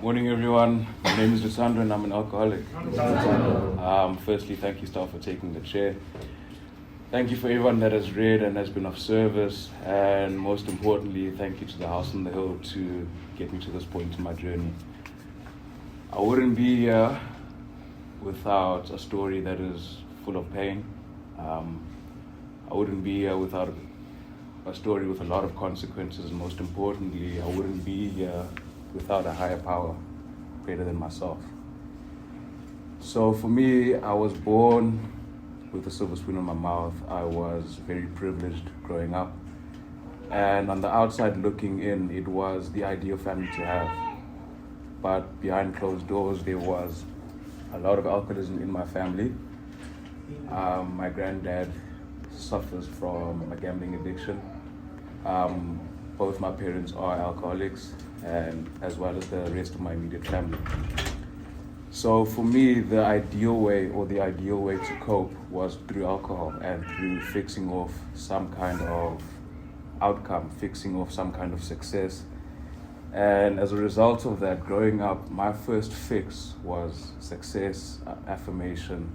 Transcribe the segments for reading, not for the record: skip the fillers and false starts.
Morning, everyone. My name is Luthando and I'm an alcoholic. Firstly, thank you, staff, for taking the chair. Thank you for everyone that has read and has been of service. And most importantly, thank you to the House on the Hill to get me to this point in my journey. I wouldn't be here without a story that is full of pain. I wouldn't be here without a story with a lot of consequences. And most importantly, I wouldn't be here without a higher power greater than myself. So for me, I was born with a silver spoon in my mouth. I was very privileged growing up. And on the outside looking in, it was the ideal family to have. But behind closed doors, there was a lot of alcoholism in my family. My granddad suffers from a gambling addiction. Both my parents are alcoholics, and as well as the rest of my immediate family. So for me, the ideal way to cope was through alcohol and through fixing off some kind of outcome, fixing off some kind of success. And as a result of that, growing up, my first fix was success, affirmation,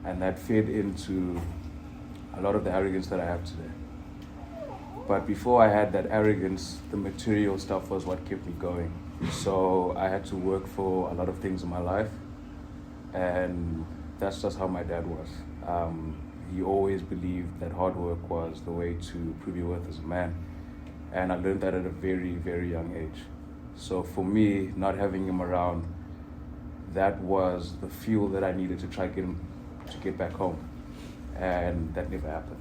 and that fed into a lot of the arrogance that I have today. But before I had that arrogance, the material stuff was what kept me going. So I had to work for a lot of things in my life. And that's just how my dad was. He always believed that hard work was the way to prove your worth as a man. And I learned that at a very, very young age. So for me, not having him around, that was the fuel that I needed to try to get back home. And that never happened.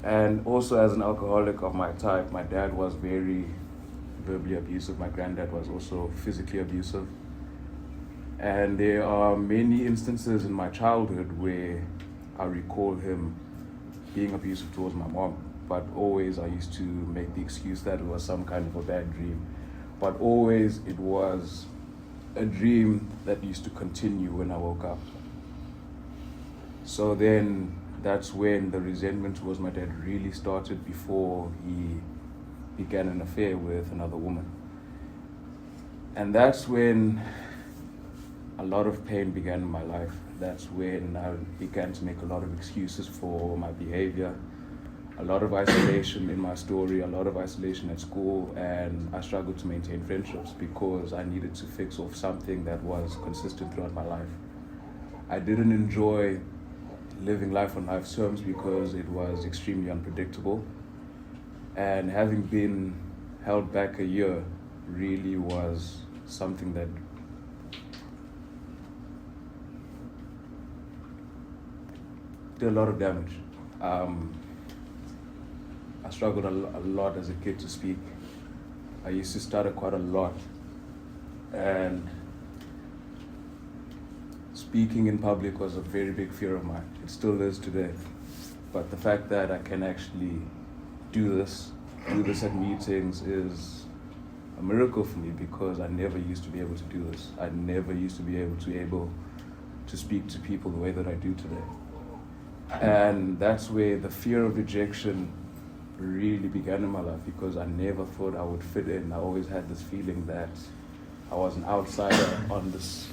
And also, as an alcoholic of my type, my dad was very verbally abusive. My granddad was also physically abusive. And there are many instances in my childhood where I recall him being abusive towards my mom. But always I used to make the excuse that it was some kind of a bad dream. But always it was a dream that used to continue when I woke up. So then that's when the resentment towards my dad really started, before he began an affair with another woman. And that's when a lot of pain began in my life. That's when I began to make a lot of excuses for my behavior, a lot of isolation in my story, a lot of isolation at school, and I struggled to maintain friendships because I needed to fix off something that was consistent throughout my life. I didn't enjoy living life on life's terms because it was extremely unpredictable. And having been held back a year really was something that did a lot of damage. I struggled a lot as a kid to speak. I used to stutter quite a lot. And speaking in public was a very big fear of mine. It still is today. But the fact that I can actually do this at meetings is a miracle for me, because I never used to be able to do this. I never used to be able to speak to people the way that I do today. And that's where the fear of rejection really began in my life, because I never thought I would fit in. I always had this feeling that I was an outsider on this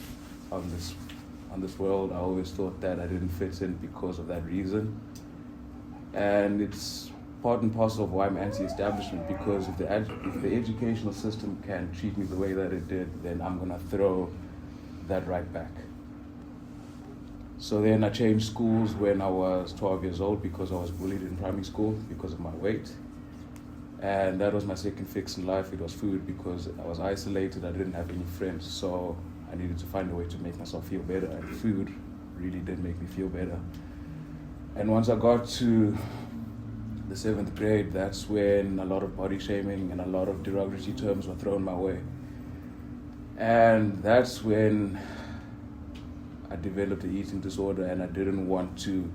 world. I always thought that I didn't fit in because of that reason. And it's part and parcel of why I'm anti-establishment, because if the educational system can treat me the way that it did, then I'm gonna throw that right back. So then I changed schools when I was 12 years old because I was bullied in primary school because of my weight. And that was my second fix in life. It was food, because I was isolated. I didn't have any friends. So I needed to find a way to make myself feel better. And food really did make me feel better. And once I got to the 7th grade, that's when a lot of body shaming and a lot of derogatory terms were thrown my way. And that's when I developed an eating disorder, and I didn't want to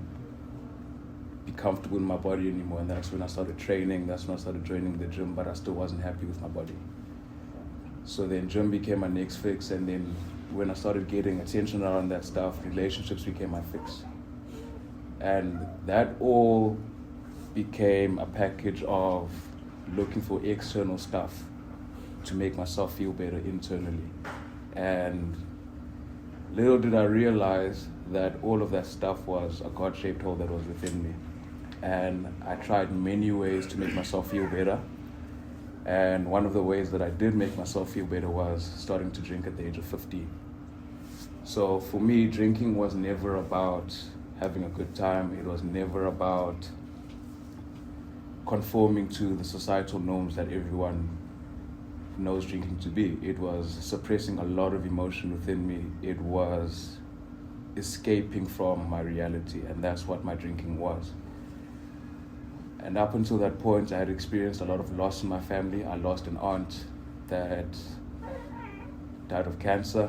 be comfortable in my body anymore. And that's when I started training. That's when I started joining the gym, but I still wasn't happy with my body. So then gym became my next fix. And then when I started getting attention around that stuff, relationships became my fix. And that all became a package of looking for external stuff to make myself feel better internally. And little did I realize that all of that stuff was a God-shaped hole that was within me. And I tried many ways to make myself feel better. And one of the ways that I did make myself feel better was starting to drink at the age of 15. So for me, drinking was never about having a good time. It was never about conforming to the societal norms that everyone knows drinking to be. It was suppressing a lot of emotion within me. It was escaping from my reality, and that's what my drinking was. And up until that point, I had experienced a lot of loss in my family. I lost an aunt that died of cancer.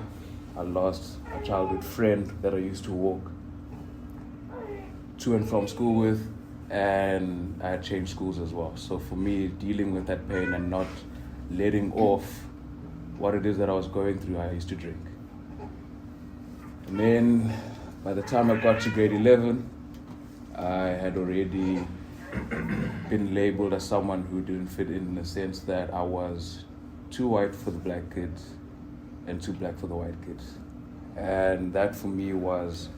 I lost a childhood friend that I used to walk to and from school with, and I had changed schools as well. So for me, dealing with that pain and not letting off what it is that I was going through, I used to drink. And then by the time I got to grade 11, I had already been labeled as someone who didn't fit in the sense that I was too white for the black kids and too black for the white kids. And that for me was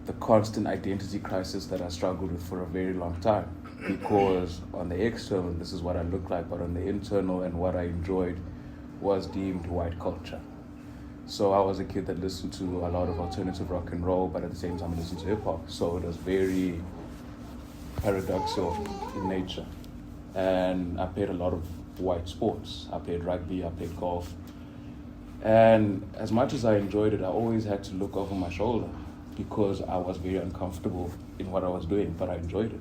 the constant identity crisis that I struggled with for a very long time, because on the external, this is what I look like, but on the internal and what I enjoyed was deemed white culture. So I was a kid that listened to a lot of alternative rock and roll, but at the same time I listened to hip hop. So it was very paradoxical in nature. And I played a lot of white sports. I played rugby, I played golf. And as much as I enjoyed it, I always had to look over my shoulder because I was very uncomfortable in what I was doing, but I enjoyed it.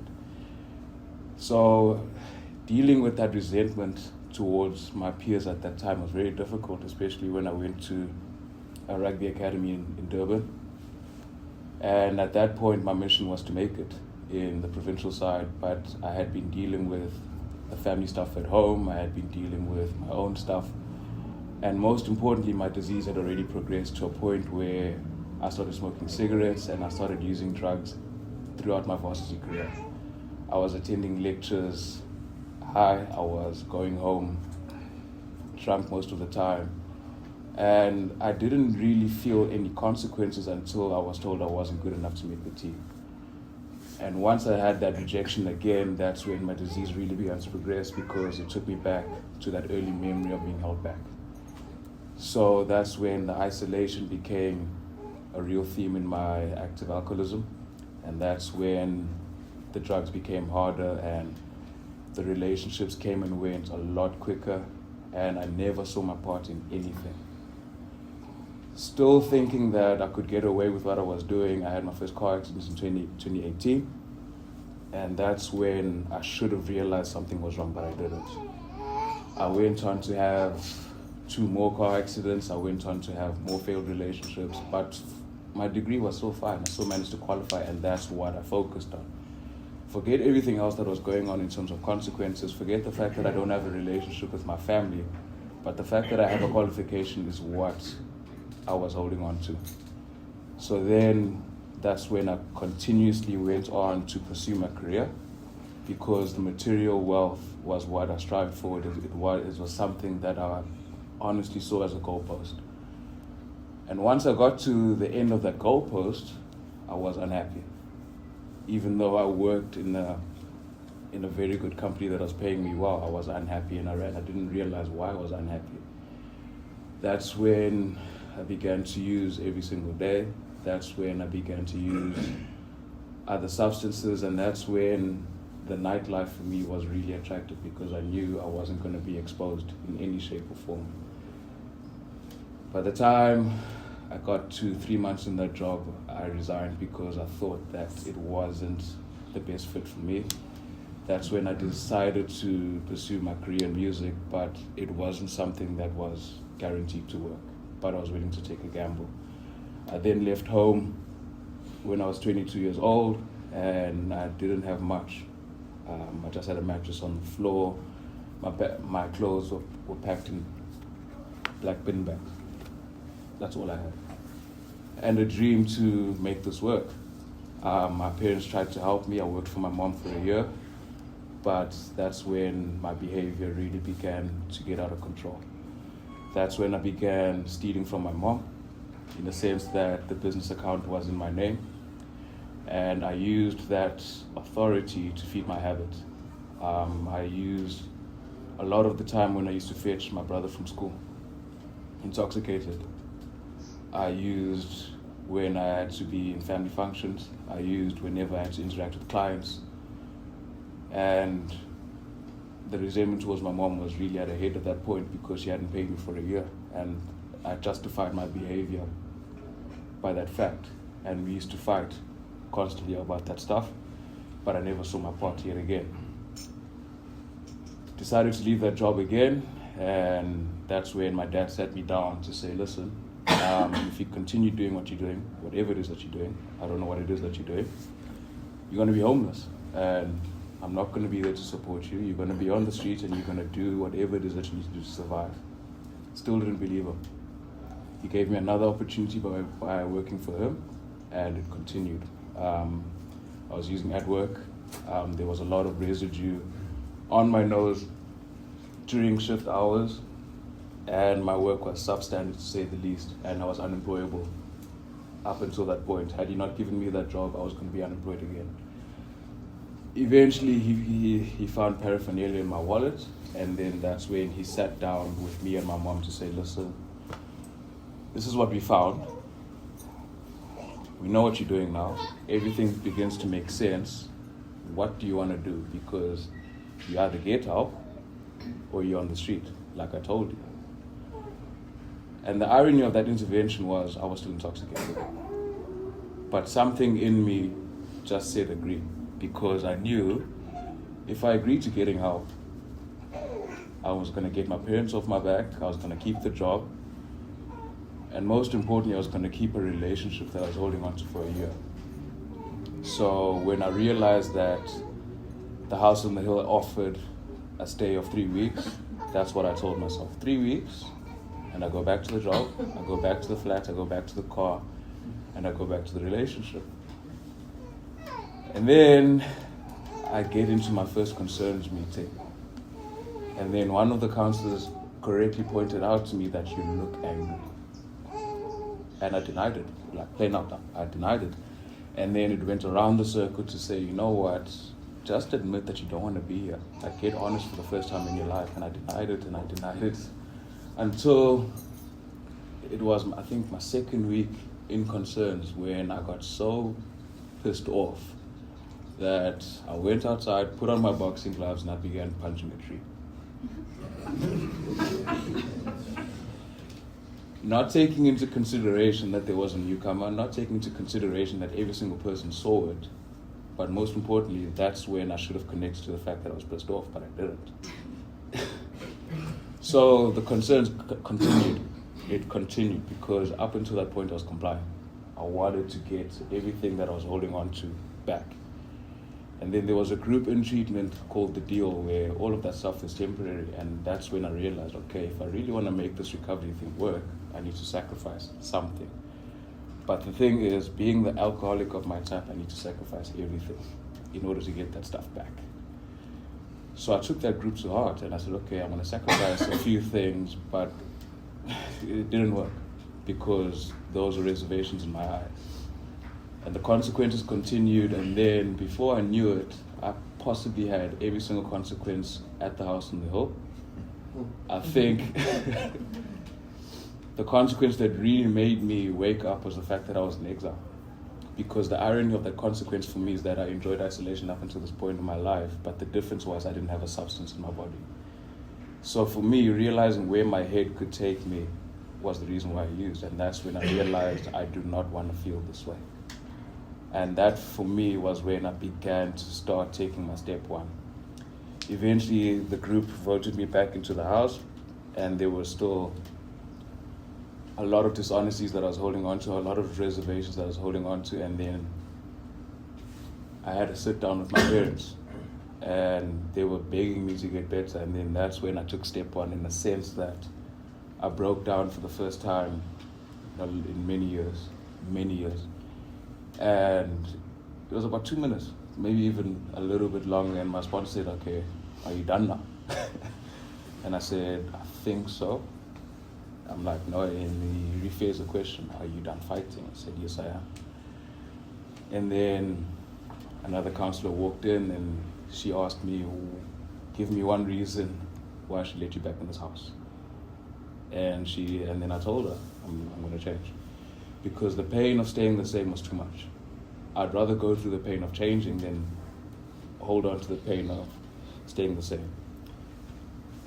So dealing with that resentment towards my peers at that time was very difficult, especially when I went to a rugby academy in Durban. And at that point, my mission was to make it in the provincial side, but I had been dealing with the family stuff at home, I had been dealing with my own stuff, and most importantly, my disease had already progressed to a point where I started smoking cigarettes and I started using drugs throughout my varsity career. I was attending lectures high, I was going home drunk most of the time, and I didn't really feel any consequences until I was told I wasn't good enough to make the team. And once I had that rejection again, that's when my disease really began to progress, because it took me back to that early memory of being held back. So that's when the isolation became a real theme in my active alcoholism. And that's when the drugs became harder and the relationships came and went a lot quicker, and I never saw my part in anything. Still thinking that I could get away with what I was doing, I had my first car accident in 2018, and that's when I should have realized something was wrong, but I didn't. I went on to have 2 more car accidents, I went on to have more failed relationships, but my degree was still fine, I still managed to qualify, and that's what I focused on. Forget everything else that was going on in terms of consequences, forget the fact that I don't have a relationship with my family, but the fact that I have a qualification is what I was holding on to. So then that's when I continuously went on to pursue my career, because the material wealth was what I strived for. It was something that I honestly saw as a goalpost. And once I got to the end of that goalpost, I was unhappy. Even though I worked in a very good company that was paying me well, I was unhappy, and I didn't realize why I was unhappy. That's when I began to use every single day. That's when I began to use other substances, and that's when the nightlife for me was really attractive, because I knew I wasn't going to be exposed in any shape or form. By the time I got to 3 months in that job, I resigned because I thought that it wasn't the best fit for me. That's when I decided to pursue my career in music, but it wasn't something that was guaranteed to work, but I was willing to take a gamble. I then left home when I was 22 years old, and I didn't have much. I just had a mattress on the floor. My clothes were packed in black bin bags. That's all I had. And a dream to make this work. My parents tried to help me. I worked for my mom for a year, but that's when my behavior really began to get out of control. That's when I began stealing from my mom, in the sense that the business account was in my name. And I used that authority to feed my habit. I used a lot of the time when I used to fetch my brother from school, intoxicated. I used when I had to be in family functions. I used whenever I had to interact with clients. And the resentment towards my mom was really at a head at that point because she hadn't paid me for a year. And I justified my behavior by that fact. And we used to fight constantly about that stuff, but I never saw my part here again. Decided to leave that job again, and that's when my dad sat me down to say, listen, if you continue doing what you're doing, whatever it is that you're doing, I don't know what it is that you're doing, you're going to be homeless, and I'm not going to be there to support you. You're going to be on the street and you're going to do whatever it is that you need to do to survive. Still didn't believe him. He gave me another opportunity by working for him, and it continued. I was using at work. There was a lot of residue on my nose during shift hours, and my work was substandard to say the least, and I was unemployable up until that point. Had he not given me that job, I was going to be unemployed again. Eventually, he found paraphernalia in my wallet, and then that's when he sat down with me and my mom to say, listen, this is what we found. We know what you're doing now. Everything begins to make sense. What do you want to do? Because you either get help or you're on the street, like I told you. And the irony of that intervention was I was still intoxicated. But something in me just said agree, because I knew if I agreed to getting help, I was going to get my parents off my back, I was going to keep the job, and most importantly, I was going to keep a relationship that I was holding on to for a year. So when I realized that the house on the hill offered a stay of 3 weeks, that's what I told myself. 3 weeks, and I go back to the job, I go back to the flat, I go back to the car, and I go back to the relationship. And then I get into my first concerns meeting. And then one of the counselors correctly pointed out to me that you look angry. And I denied it, like plain out, I denied it. And then it went around the circle to say, you know what, just admit that you don't want to be here. Like, get honest for the first time in your life. And I denied it, and I denied it, until it was, I think, my second week in concerns when I got so pissed off that I went outside, put on my boxing gloves, and I began punching a tree. Not taking into consideration that there was a newcomer, not taking into consideration that every single person saw it, but most importantly, that's when I should have connected to the fact that I was pissed off, but I didn't. So the concerns continued. It continued because up until that point I was complying. I wanted to get everything that I was holding on to back. And then there was a group in treatment called The Deal where all of that stuff is temporary, and that's when I realized, okay, if I really want to make this recovery thing work, I need to sacrifice something. But the thing is, being the alcoholic of my type, I need to sacrifice everything in order to get that stuff back. So I took that group to heart and I said, okay, I'm going to sacrifice a few things, but it didn't work because those were reservations in my eyes. And the consequences continued, and then before I knew it, I possibly had every single consequence at the house on the hill. I think the consequence that really made me wake up was the fact that I was in exile. Because the irony of that consequence for me is that I enjoyed isolation up until this point in my life, but the difference was I didn't have a substance in my body. So for me, realizing where my head could take me was the reason why I used, and that's when I realized I do not want to feel this way. And that for me was when I began to start taking my step one. Eventually the group voted me back into the house, and there were still a lot of dishonesties that I was holding on to, a lot of reservations that I was holding on to, and then I had to sit down with my parents and they were begging me to get better, and then that's when I took step one, in the sense that I broke down for the first time in many years. And it was about 2 minutes, maybe even a little bit longer, and my sponsor said, okay, are you done now? And I said, I think so. I'm like, no, and he rephrased the question, are you done fighting? I said, yes, I am. And then another counselor walked in and she asked me, give me one reason why I should let you back in this house. And then I told her, I'm going to change. Because the pain of staying the same was too much. I'd rather go through the pain of changing than hold on to the pain of staying the same.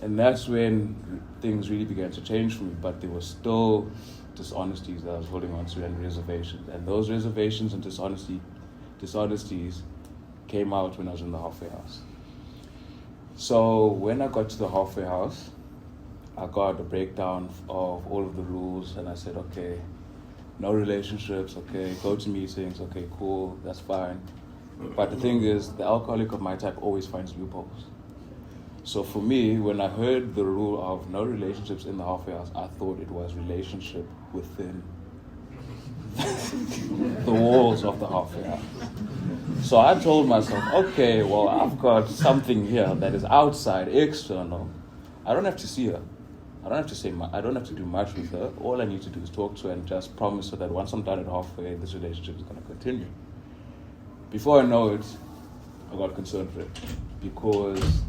And that's when things really began to change for me, but there were still dishonesties that I was holding on to and reservations. And those reservations and dishonesties came out when I was in the halfway house. So when I got to the halfway house, I got a breakdown of all of the rules, and I said, okay, no relationships, okay, go to meetings, okay, cool, that's fine. But the thing is, the alcoholic of my type always finds loopholes. So for me, when I heard the rule of no relationships in the halfway house, I thought it was relationship within the walls of the halfway house. So I told myself, okay, well, I've got something here that is outside, external. I don't have to see her. I don't have to do much with her. All I need to do is talk to her and just promise her that once I'm done at halfway, this relationship is going to continue. Before I know it, I got concerned for it because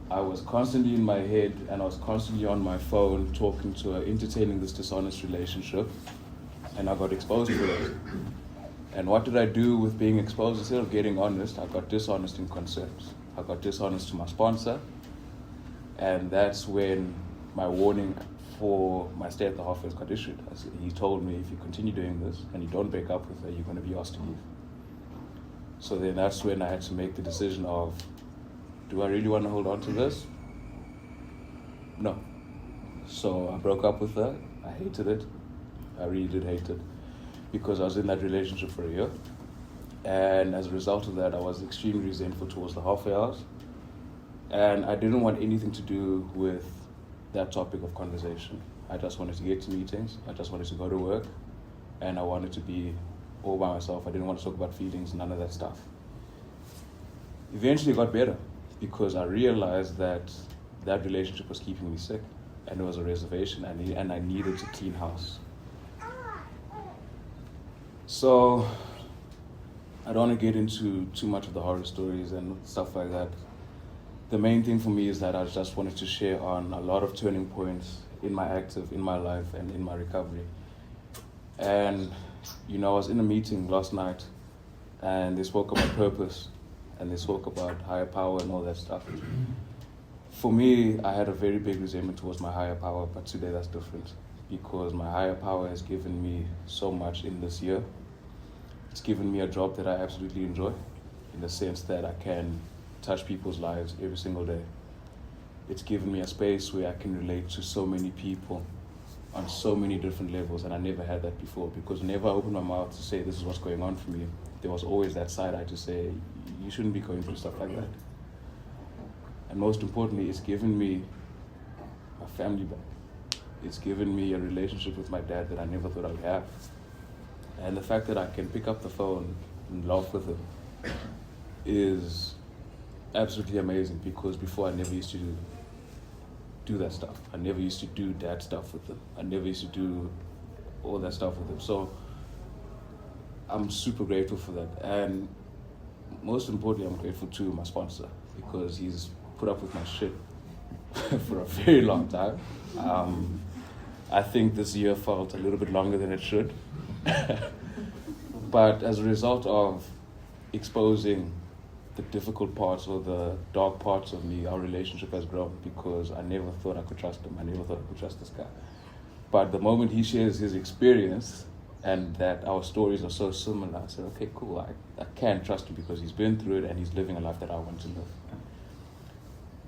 I was constantly in my head and I was constantly on my phone talking to her, entertaining this dishonest relationship, and I got exposed to it. And what did I do with being exposed? Instead of getting honest, I got dishonest in concepts. I got dishonest to my sponsor, and that's when my warning for my stay at the halfway got issued. He told me, if you continue doing this and you don't break up with her, you're going to be asked to leave. So then that's when I had to make the decision of, do I really want to hold on to this? No. So I broke up with her. I hated it. I really did hate it because I was in that relationship for a year. And as a result of that, I was extremely resentful towards the halfway house. And I didn't want anything to do with that topic of conversation. I just wanted to get to meetings. I just wanted to go to work. And I wanted to be all by myself. I didn't want to talk about feelings, none of that stuff. Eventually it got better because I realized that that relationship was keeping me sick. And there was a reservation and I needed to clean house. So I don't want to get into too much of the horror stories and stuff like that. The main thing for me is that I just wanted to share on a lot of turning points in my life and in my recovery. And, I was in a meeting last night and they spoke about purpose and they spoke about higher power and all that stuff. For me, I had a very big resentment towards my higher power, but today that's different because my higher power has given me so much in this year. It's given me a job that I absolutely enjoy in the sense that I can touch people's lives every single day. It's given me a space where I can relate to so many people on so many different levels, and I never had that before because whenever I opened my mouth to say this is what's going on for me, there was always that side eye to say, you shouldn't be going through stuff like that. And most importantly, it's given me my family back. It's given me a relationship with my dad that I never thought I would have. And the fact that I can pick up the phone and laugh with him is absolutely amazing because before I never used to do that stuff. I never used to do dad stuff with him. I never used to do all that stuff with him. So I'm super grateful for that. And most importantly, I'm grateful to my sponsor because he's put up with my shit for a very long time. I think this year felt a little bit longer than it should. But as a result of exposing the difficult parts or the dark parts of me, our relationship has grown because I never thought I could trust him. I never thought I could trust this guy. But the moment he shares his experience and that our stories are so similar, I said, okay, cool, I can trust him because he's been through it and he's living a life that I want to live.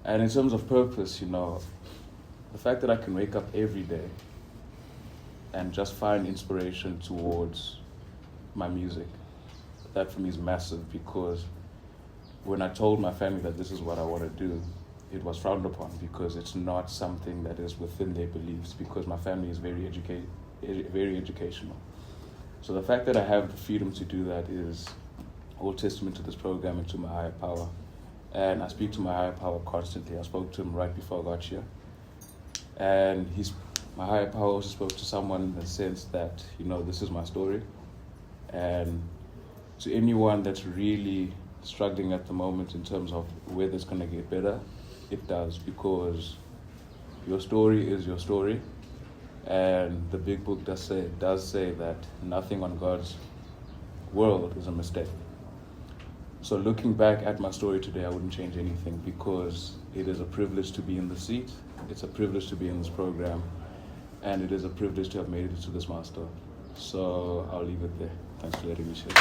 And in terms of purpose, the fact that I can wake up every day and just find inspiration towards my music, that for me is massive because when I told my family that this is what I want to do, it was frowned upon because it's not something that is within their beliefs because my family is very educational. So the fact that I have the freedom to do that is all testament to this program and to my higher power. And I speak to my higher power constantly. I spoke to him right before I got here. And he's my higher power also spoke to someone in the sense that, this is my story. And to anyone that's really struggling at the moment in terms of whether it's going to get better, it does, because your story is your story. And the big book does say that nothing on God's world is a mistake. So looking back at my story today, I wouldn't change anything, because it is a privilege to be in the seat. It's a privilege to be in this program. And it is a privilege to have made it to this milestone. So I'll leave it there. Thanks for letting me share.